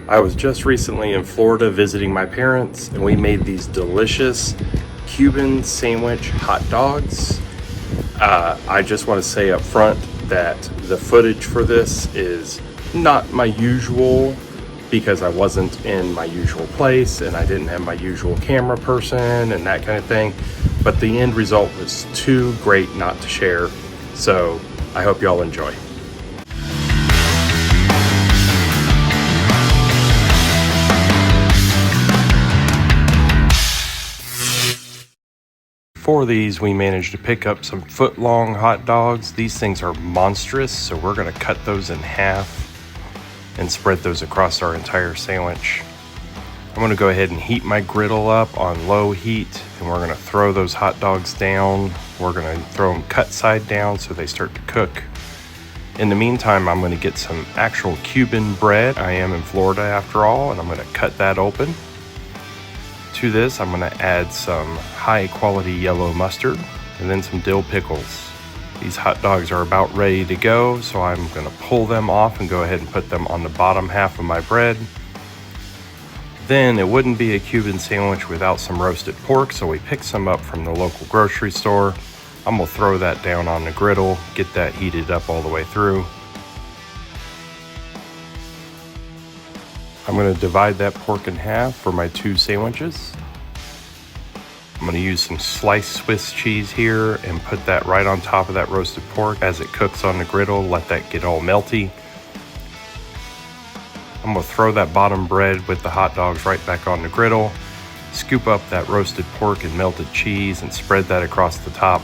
I was just recently in Florida visiting my parents, and we made these delicious Cuban Sandwich Hot Dogs. I just want to say up front that the footage for this is not my usual, because I wasn't in my usual place and I didn't have my usual camera person and that kind of thing. But the end result was too great not to share. So I hope y'all enjoy. For these, we managed to pick up some foot-long hot dogs. These things are monstrous, so we're gonna cut those in half and spread those across our entire sandwich. I'm gonna go ahead and heat my griddle up on low heat, and we're gonna throw those hot dogs down. We're gonna throw them cut side down so they start to cook. In the meantime, I'm gonna get some actual Cuban bread. I am in Florida after all, and I'm gonna cut that open. To this, I'm gonna add some high quality yellow mustard and then some dill pickles. These hot dogs are about ready to go, so I'm gonna pull them off and go ahead and put them on the bottom half of my bread. Then it wouldn't be a Cuban sandwich without some roasted pork, so we picked some up from the local grocery store. I'm gonna throw that down on the griddle, get that heated up all the way through. I'm gonna divide that pork in half for my 2 sandwiches. I'm gonna use some sliced Swiss cheese here and put that right on top of that roasted pork as it cooks on the griddle. Let that get all melty. I'm gonna throw that bottom bread with the hot dogs right back on the griddle, scoop up that roasted pork and melted cheese and spread that across the top.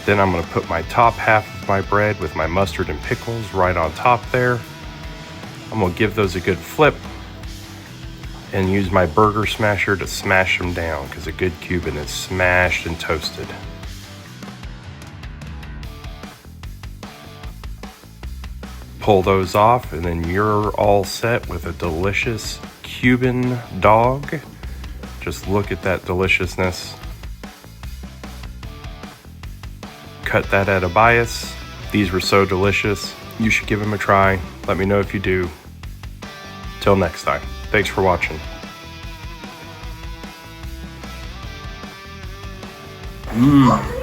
Then I'm gonna put my top half of my bread with my mustard and pickles right on top there. I'm gonna give those a good flip and use my burger smasher to smash them down, because a good Cuban is smashed and toasted. Pull those off, and then you're all set with a delicious Cuban dog. Just look at that deliciousness. Cut that at a bias. These were so delicious. You should give them a try. Let me know if you do. Till next time. Thanks for watching. Mmm.